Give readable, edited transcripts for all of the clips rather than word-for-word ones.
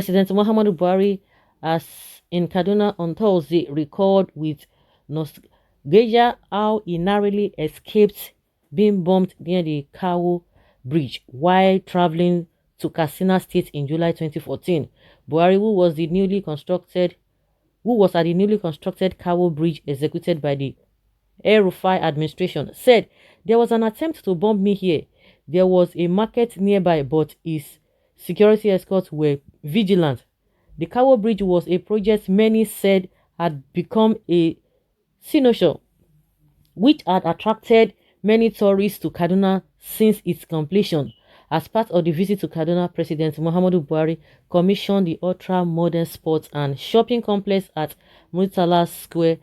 President Muhammadu Buhari, as in Kaduna on Thursday, recalled with nostalgia how he narrowly escaped being bombed near the Kawo Bridge while traveling to Katsina State in July 2014. Buhari, who was at the newly constructed Kawo Bridge executed by the El-Rufai administration, said there was an attempt to bomb me here. There was a market nearby, but his security escorts were vigilant. The Kawo Bridge was a project many said had become a sinecure, which had attracted many tourists to Kaduna since its completion. As part of the visit to Kaduna, President Muhammadu Buhari commissioned the ultra-modern sports and shopping complex at Murtala Square,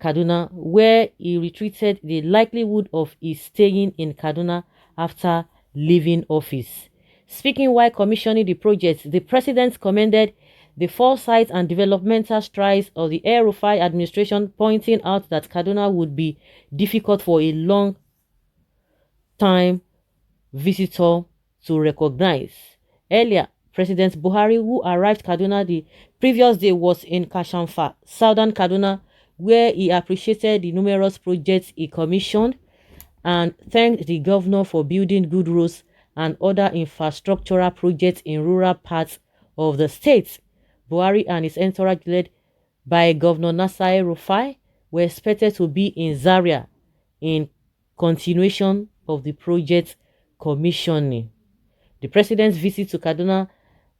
Kaduna, where he retreated the likelihood of his staying in Kaduna after leaving office. Speaking while commissioning the project, the president commended the foresight and developmental strides of the El-Rufai administration, pointing out that Kaduna would be difficult for a long-time visitor to recognize. Earlier, President Buhari, who arrived Kaduna the previous day, was in Kashamfa, southern Kaduna, where he appreciated the numerous projects he commissioned and thanked the governor for building good roads and other infrastructural projects in rural parts of the state. Buhari and his entourage, led by Governor Nasir Rufai, were expected to be in Zaria in continuation of the project commissioning. The president's visit to Kaduna,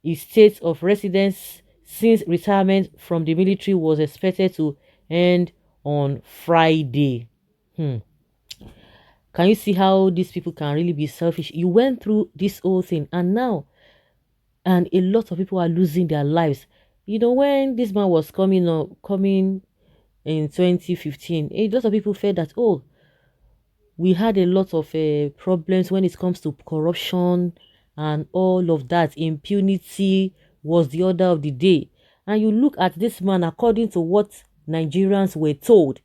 his state of residence since retirement from the military, was expected to end on Friday. Can you see how these people can really be selfish? You went through this whole thing, and a lot of people are losing their lives. You know, when this man was coming in 2015, a lot of people felt that, oh, we had a lot of problems when it comes to corruption and all of that. Impunity was the order of the day. And you look at this man, according to what Nigerians were told,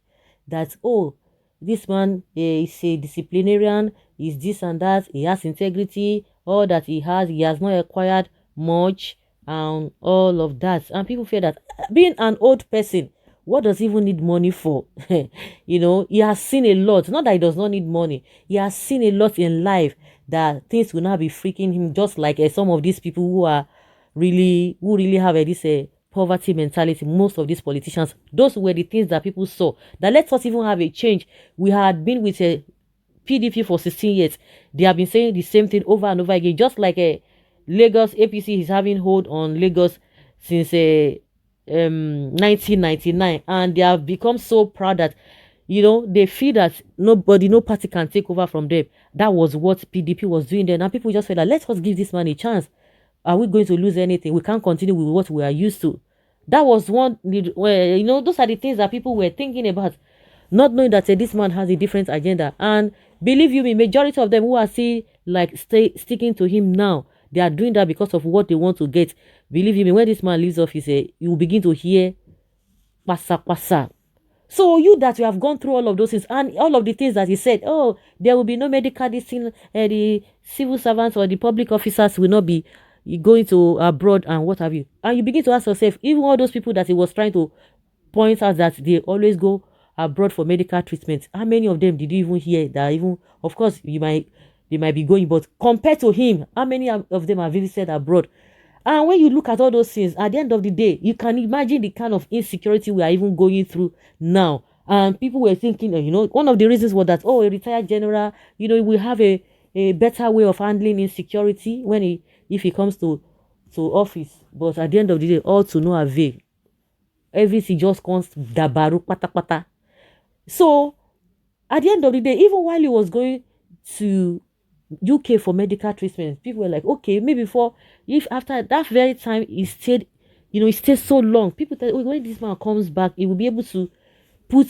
that, oh, this man is a disciplinarian, is this and that, he has integrity, all that he has not acquired much, and all of that. And people feel that being an old person, what does he even need money for? You know, he has seen a lot. Not that he does not need money. He has seen a lot in life that things will not be freaking him, just like some of these people who really have this poverty mentality. Most of these politicians, those were the things that people saw. That let us even have a change. We had been with a PDP for 16 years. They have been saying the same thing over and over again. Just like Lagos, APC is having hold on Lagos since 1999, and they have become so proud that, you know, they feel that no party can take over from them. That was what PDP was doing then, and people just felt that, let us give this man a chance. Are we going to lose anything? We can't continue with what we are used to. That was one, you know, those are the things that people were thinking about, not knowing that this man has a different agenda. And believe you me, majority of them who are still like sticking to him now, they are doing that because of what they want to get. Believe you me, when this man leaves office, you will begin to hear pasa. So you that you have gone through all of those things and all of the things that he said, oh, there will be no medical discipline, the civil servants or the public officers will not be going to abroad and what have you. And you begin to ask yourself, even all those people that he was trying to point out that they always go abroad for medical treatment, how many of them did you even hear that? Even, of course, they might be going, but compared to him, how many of them have visited abroad? And when you look at all those things, at the end of the day, you can imagine the kind of insecurity we are even going through now. And people were thinking, you know, one of the reasons was that, oh, a retired general, you know, we have a better way of handling insecurity if he comes to office. But at the end of the day, all to no avail. Everything just comes dabaru pata. So at the end of the day, even while he was going to UK for medical treatment, people were like, okay, maybe if after that very time he stayed so long, people thought, oh, when this man comes back, he will be able to put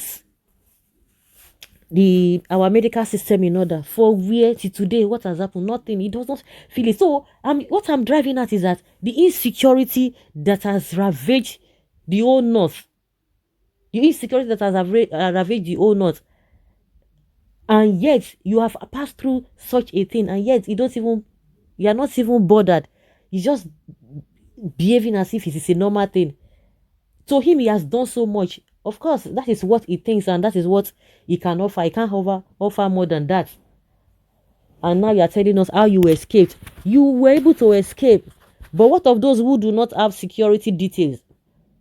our medical system in order. For where to today, what has happened? Nothing. He does not feel it. So what I'm driving at is that the insecurity that has ravaged the whole north, and yet you have passed through such a thing, and yet you are not even bothered. You just behaving as if it is a normal thing. To him, he has done so much. Of course, that is what he thinks, and that is what he can offer. He can't offer more than that. And now you are telling us how you escaped. You were able to escape. But what of those who do not have security details?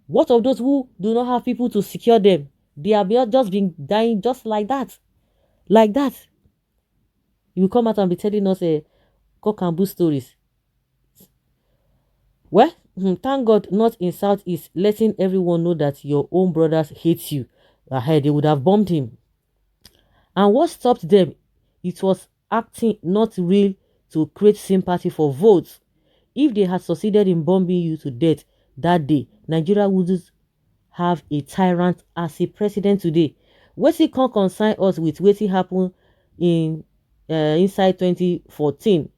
What of those who do not have people to secure them? They have just been dying just like that. Like that. You will come out and be telling us a cock and bull stories. Well, thank God not in Southeast, letting everyone know that your own brothers hate you. Ahead, they would have bombed him. And what stopped them? It was acting not real to create sympathy for votes. If they had succeeded in bombing you to death that day, Nigeria wouldn't have a tyrant as a president today. Wetin can't concern us with wetin happen in inside 2014.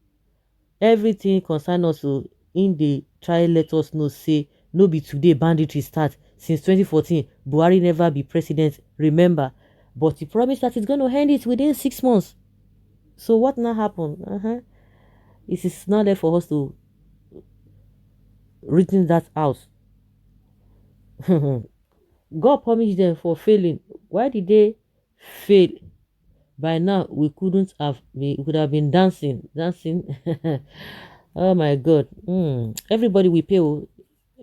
Everything concern us so in the try let us know say no be today banditry start. Since 2014, Buhari never be president, remember. But he promised that he's going to end it within 6 months. So what now happened? It is not there for us to written that out. God punished them for failing. Why did they fail? By now we could have been dancing. Oh my God. Everybody will pay.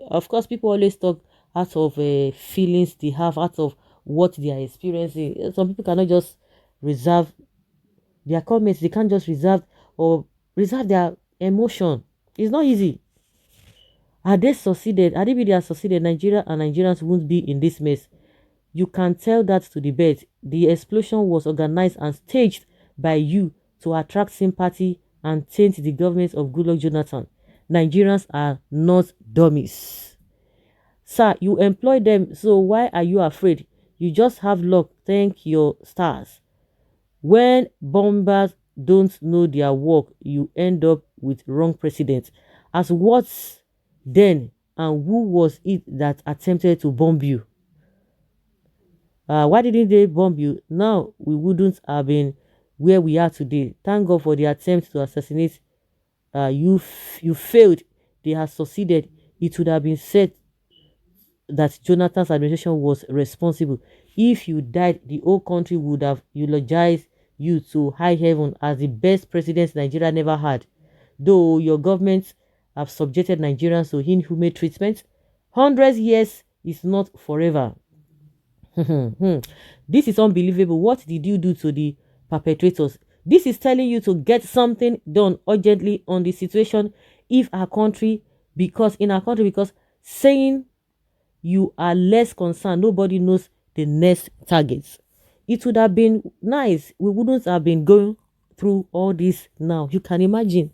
Of course, people always talk out of feelings they have, out of what they are experiencing. Some people cannot just reserve their comments. They can't just reserve their emotion. It's not easy. Had they succeeded, had it been they had succeeded, Nigeria and Nigerians won't be in this mess. You can tell that to the bed. The explosion was organized and staged by you to attract sympathy and taint the government of Goodluck Jonathan. Nigerians are not dummies. Sir, you employ them, so why are you afraid? You just have luck. Thank your stars. When bombers don't know their work, you end up with wrong president. As what's then, and who was it that attempted to bomb you? Why didn't they bomb you? Now we wouldn't have been where we are today. Thank God for the attempt to assassinate you. You failed. They have succeeded. It would have been said that Jonathan's administration was responsible. If you died, the whole country would have eulogized you to high heaven as the best president Nigeria never had. Though your government have subjected Nigerians to inhumane treatment, 100 years is not forever. This is unbelievable. What did you do to the perpetrators? This is telling you to get something done urgently on the situation if our country, because saying you are less concerned, nobody knows the next targets. It would have been nice. We wouldn't have been going through all this now. You can imagine.